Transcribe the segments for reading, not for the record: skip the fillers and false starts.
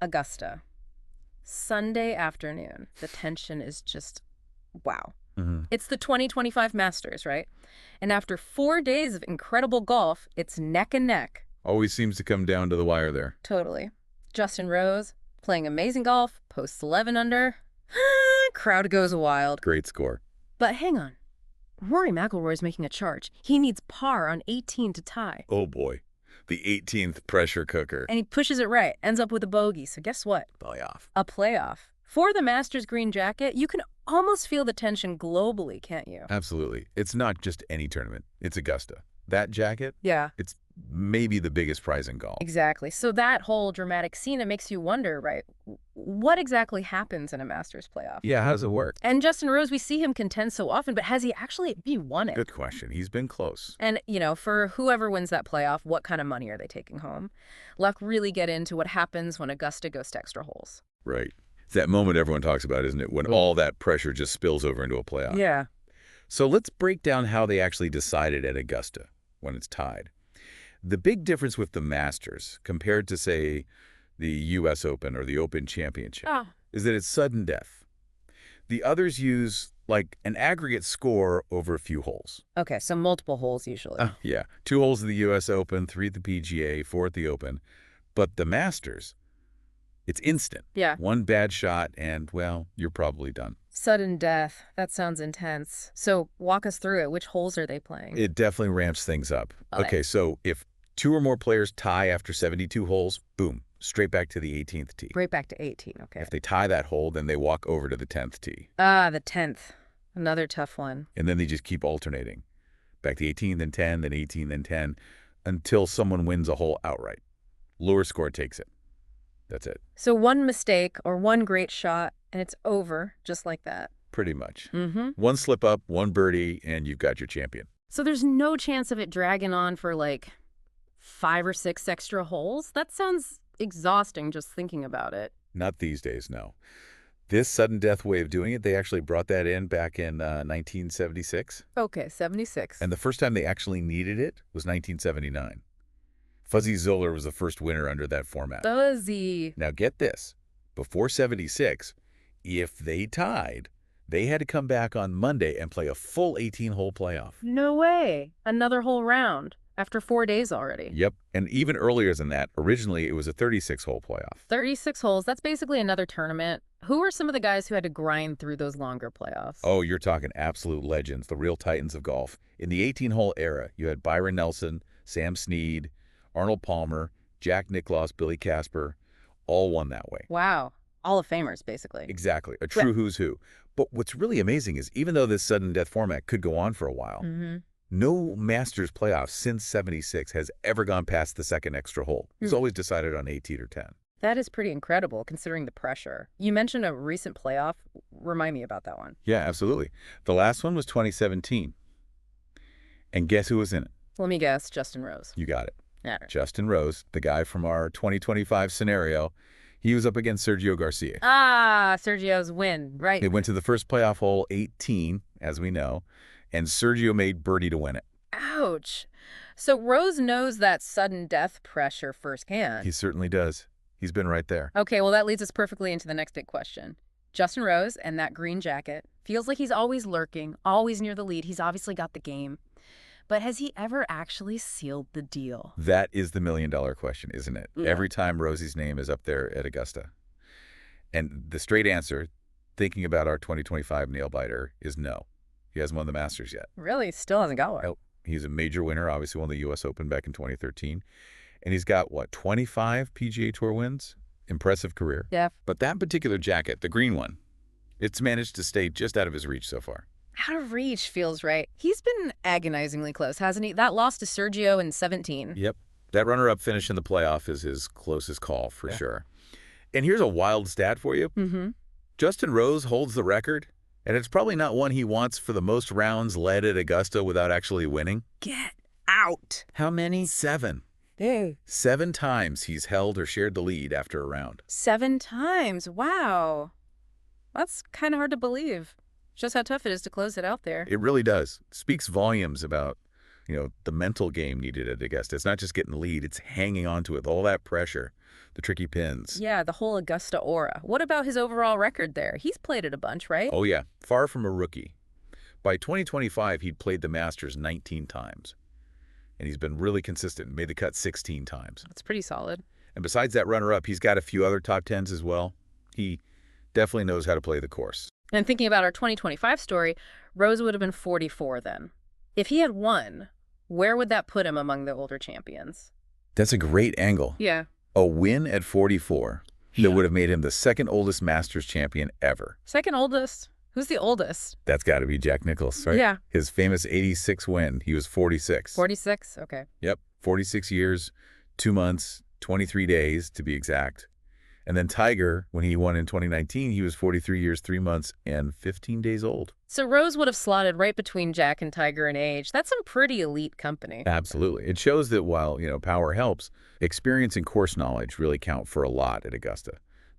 Augusta. Sunday afternoon. The tension is just, wow. It's the 2025 Masters, right? And after 4 days of incredible golf, it's neck and neck. Always seems to come down to the wire there. Totally. Justin Rose, playing amazing golf, posts 11 under. Crowd goes wild. Great score. But hang on. Rory Mcllroy's making a charge. He needs par on 18 to tie. Oh boy. The 18th pressure cooker. And he pushes it right, ends up with a bogey. So guess what? Playoff. A playoff. For the Masters green jacket, you can almost feel the tension globally, can't you? Absolutely. It's not just any tournament. It's Augusta. That jacket, Yeah. it's maybe the biggest prize in golf. Exactly. So that whole dramatic scene, it makes you wonder, right? What exactly happens in a Masters playoff? Yeah, how does it work? And Justin Rose, we see him contend so often, but has he won it? Good question. He's been close. And, for whoever wins that playoff, what kind of money are they taking home? Luck really get into what happens when Augusta goes to extra holes. Right. It's that moment everyone talks about, isn't it? When all that pressure just spills over into a playoff. Yeah. So let's break down how they actually decided at Augusta when it's tied. The big difference with the Masters compared to, say, the U.S. Open or the Open Championship is that it's sudden death. The others use, like, an aggregate score over a few holes. Okay, so multiple holes usually. Yeah. 2 holes at the U.S. Open, 3 at the PGA, 4 at the Open. But the Masters, it's instant. Yeah. 1 bad shot and, well, you're probably done. Sudden death. That sounds intense. So walk us through it. Which holes are they playing? It definitely ramps things up. Okay, So if 2 or more players tie after 72 holes, boom, straight back to the 18th tee. Right back to 18, okay. If they tie that hole, then they walk over to the 10th tee. The 10th. Another tough one. And then they just keep alternating. Back to 18, then 10, then 18, then 10, until someone wins a hole outright. Lower score takes it. That's it. So one mistake or one great shot, and it's over, just like that. Pretty much. Mm-hmm. 1 slip up, 1 birdie, and you've got your champion. So there's no chance of it dragging on for, 5 or 6 extra holes? That sounds exhausting just thinking about it. Not these days, no. This sudden death way of doing it, they actually brought that in back in 1976. Okay, 76. And the first time they actually needed it was 1979. Fuzzy Zoeller was the first winner under that format. Fuzzy. Now get this. Before 76, if they tied, they had to come back on Monday and play a full 18-hole playoff. No way. Another whole round after 4 days already. Yep. And even earlier than that, originally it was a 36-hole playoff. 36 holes. That's basically another tournament. Who are some of the guys who had to grind through those longer playoffs? Oh, you're talking absolute legends, the real titans of golf. In the 18-hole era, you had Byron Nelson, Sam Snead, Arnold Palmer, Jack Nicklaus, Billy Casper, all won that way. Wow. Hall of Famers, basically. Exactly. A true who's who. But what's really amazing is even though this sudden death format could go on for a while, no Masters playoff since 76 has ever gone past the second extra hole. It's always decided on 18 or 10. That is pretty incredible, considering the pressure. You mentioned a recent playoff. Remind me about that one. Yeah, absolutely. The last one was 2017. And guess who was in it? Let me guess, Justin Rose. You got it. Yeah. Justin Rose, the guy from our 2025 scenario, he was up against Sergio Garcia. Sergio's win, right. It went to the first playoff hole, 18, as we know, and Sergio made birdie to win it. Ouch. So Rose knows that sudden death pressure firsthand. He certainly does. He's been right there. Okay, well, that leads us perfectly into the next big question. Justin Rose and that green jacket feels like he's always lurking, always near the lead. He's obviously got the game. But has he ever actually sealed the deal? That is the million-dollar question, isn't it? Yeah. Every time Rosie's name is up there at Augusta. And the straight answer, thinking about our 2025 nail-biter, is no. He hasn't won the Masters yet. Really? Still hasn't got one? Nope. He's a major winner, obviously won the U.S. Open back in 2013. And he's got, 25 PGA Tour wins? Impressive career. Yeah. But that particular jacket, the green one, it's managed to stay just out of his reach so far. Out of reach feels right. He's been agonizingly close, hasn't he? That loss to Sergio in 17. Yep. That runner-up finish in the playoff is his closest call, for sure. And here's a wild stat for you. Justin Rose holds the record, and it's probably not one he wants for the most rounds led at Augusta without actually winning. Get out. How many? 7. Hey. 7 times he's held or shared the lead after a round. 7 times. Wow. That's kind of hard to believe. Just how tough it is to close it out there. It really does. Speaks volumes about the mental game needed at Augusta. It's not just getting the lead, it's hanging on to it, all that pressure, the tricky pins. Yeah, the whole Augusta aura. What about his overall record there? He's played it a bunch, right? Oh yeah, far from a rookie. By 2025, he'd played the Masters 19 times. And he's been really consistent, made the cut 16 times. That's pretty solid. And besides that runner-up, he's got a few other top 10s as well. He definitely knows how to play the course. And thinking about our 2025 story, Rose would have been 44 then. If he had won, where would that put him among the older champions? That's a great angle. Yeah. A win at 44 that would have made him the second oldest Masters champion ever. Second oldest? Who's the oldest? That's got to be Jack Nicklaus, right? Yeah. His famous 86 win, he was 46. 46? Okay. Yep, 46 years, 2 months, 23 days to be exact. And then Tiger, when he won in 2019, he was 43 years, 3 months, and 15 days old. So Rose would have slotted right between Jack and Tiger in age. That's some pretty elite company. Absolutely. It shows that while, power helps, experience and course knowledge really count for a lot at Augusta.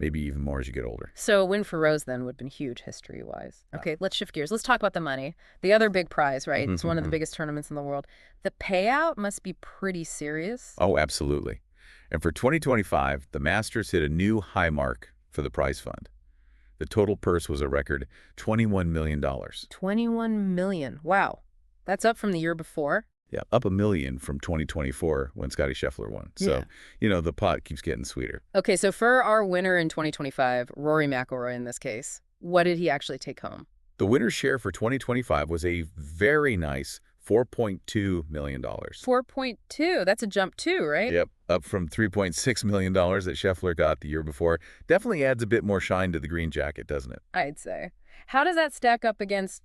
Maybe even more as you get older. So a win for Rose then would have been huge history-wise. Okay, let's shift gears. Let's talk about the money. The other big prize, right? It's one of the biggest tournaments in the world. The payout must be pretty serious. Oh, absolutely. And for 2025, the Masters hit a new high mark for the prize fund. The total purse was a record $21 million. $21 million. Wow. That's up from the year before. Yeah, up $1 million from 2024 when Scottie Scheffler won. So, the pot keeps getting sweeter. Okay, so for our winner in 2025, Rory Mcllroy in this case, what did he actually take home? The winner's share for 2025 was a very nice $4.2 million. 4.2. That's a jump too, right? Yep, up from $3.6 million that Scheffler got the year before. Definitely adds a bit more shine to the green jacket, doesn't it? I'd say. How does that stack up against,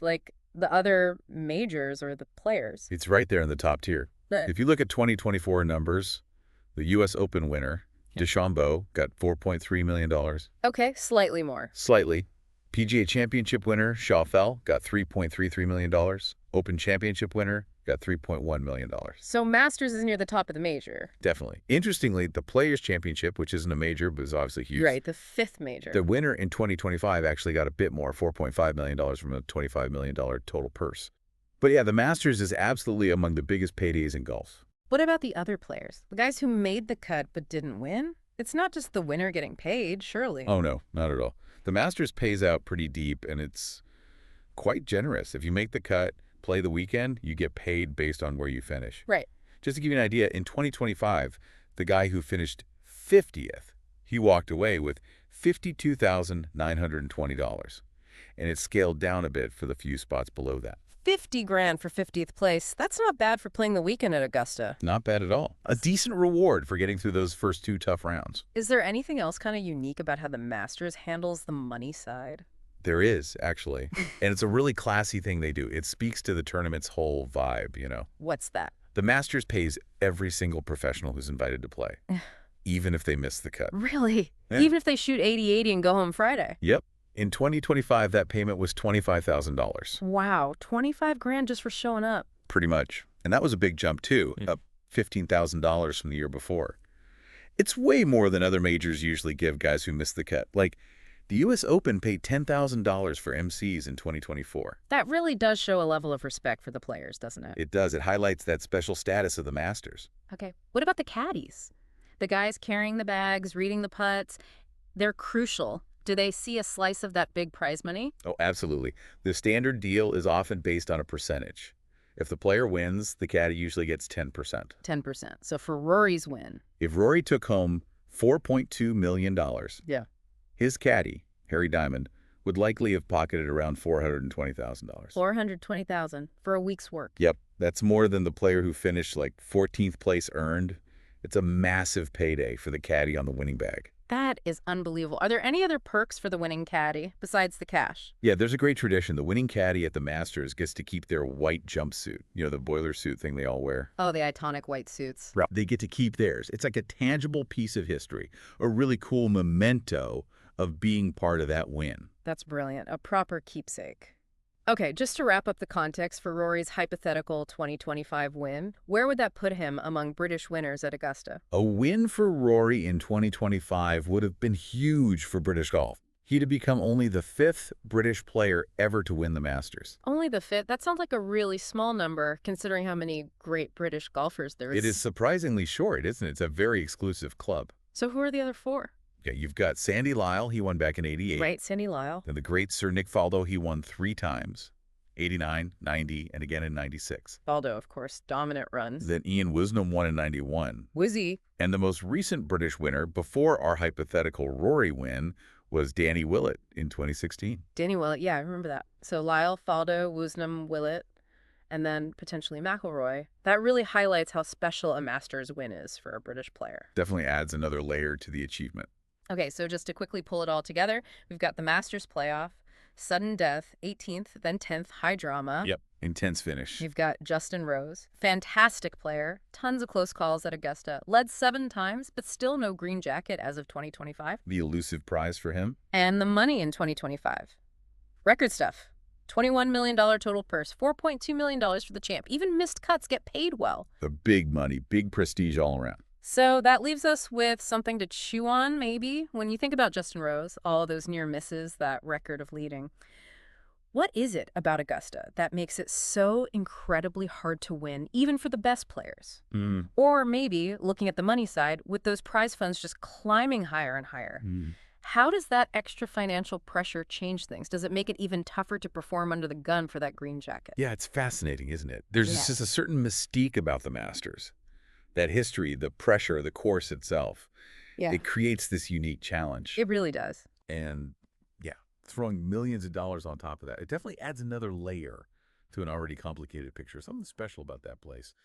the other majors or the players? It's right there in the top tier. If you look at 2024 numbers, the U.S. Open winner, DeChambeau, got $4.3 million. Okay, slightly more. Slightly. PGA Championship winner, Schaffel, got $3.33 million. Open Championship winner got $3.1 million. So Masters is near the top of the major. Definitely. Interestingly, the Players Championship, which isn't a major, but is obviously huge. Right, the fifth major. The winner in 2025 actually got a bit more, $4.5 million from a $25 million total purse. But yeah, the Masters is absolutely among the biggest paydays in golf. What about the other players? The guys who made the cut but didn't win? It's not just the winner getting paid, surely. Oh, no, not at all. The Masters pays out pretty deep, and it's quite generous. If you make the cut, play the weekend, you get paid based on where you finish. Right. Just to give you an idea, in 2025, the guy who finished 50th, he walked away with $52,920. And it scaled down a bit for the few spots below that. 50 grand for 50th place. That's not bad for playing the weekend at Augusta. Not bad at all. A decent reward for getting through those first 2 tough rounds. Is there anything else kind of unique about how the Masters handles the money side? There is, actually. And it's a really classy thing they do. It speaks to the tournament's whole vibe, What's that? The Masters pays every single professional who's invited to play, even if they miss the cut. Really? Yeah. Even if they shoot 80-80 and go home Friday? Yep. In 2025, that payment was $25,000. Wow, 25 grand just for showing up. Pretty much. And that was a big jump, too, up $15,000 from the year before. It's way more than other majors usually give guys who miss the cut. Like, the U.S. Open paid $10,000 for MCs in 2024. That really does show a level of respect for the players, doesn't it? It does. It highlights that special status of the Masters. Okay. What about the caddies? The guys carrying the bags, reading the putts, they're crucial. Do they see a slice of that big prize money? Oh, absolutely. The standard deal is often based on a percentage. If the player wins, the caddy usually gets 10%. 10%. So for Rory's win. If Rory took home $4.2 million, his caddy, Harry Diamond, would likely have pocketed around $420,000. $420,000 for a week's work. Yep. That's more than the player who finished 14th place earned. It's a massive payday for the caddy on the winning bag. That is unbelievable. Are there any other perks for the winning caddy besides the cash? Yeah, there's a great tradition. The winning caddy at the Masters gets to keep their white jumpsuit, the boiler suit thing they all wear. Oh, the iconic white suits. Right. They get to keep theirs. It's like a tangible piece of history, a really cool memento of being part of that win. That's brilliant. A proper keepsake. Okay, just to wrap up the context for Rory's hypothetical 2025 win, where would that put him among British winners at Augusta? A win for Rory in 2025 would have been huge for British golf. He'd have become only the 5th British player ever to win the Masters. Only the 5th? That sounds like a really small number, considering how many great British golfers there It is is. surprisingly short, isn't it? It's a very exclusive club. So who are the other 4? Yeah, you've got Sandy Lyle, he won back in '88. Right, Sandy Lyle. Then the great Sir Nick Faldo, he won 3 times, '89, '90, and again in '96. Faldo, of course, dominant runs. Then Ian Woosnam won in '91. Wizzy. And the most recent British winner before our hypothetical Rory win was Danny Willett in 2016. Danny Willett, yeah, I remember that. So Lyle, Faldo, Woosnam, Willett, and then potentially McIlroy. That really highlights how special a Masters win is for a British player. Definitely adds another layer to the achievement. Okay, so just to quickly pull it all together, we've got the Masters playoff, sudden death, 18th, then 10th, high drama. Yep. Intense finish. You've got Justin Rose, fantastic player, tons of close calls at Augusta, led 7 times, but still no green jacket as of 2025. The elusive prize for him. And the money in 2025. Record stuff. $21 million total purse, $4.2 million for the champ. Even missed cuts get paid well. The big money, big prestige all around. So that leaves us with something to chew on, maybe. When you think about Justin Rose, all those near misses, that record of leading, what is it about Augusta that makes it so incredibly hard to win, even for the best players? Or maybe, looking at the money side, with those prize funds just climbing higher and higher, how does that extra financial pressure change things? Does it make it even tougher to perform under the gun for that green jacket? Yeah, it's fascinating, isn't it? There's just a certain mystique about the Masters. That history, the pressure, the course itself, it creates this unique challenge. It really does. And yeah, throwing millions of dollars on top of that, it definitely adds another layer to an already complicated picture. Something special about that place.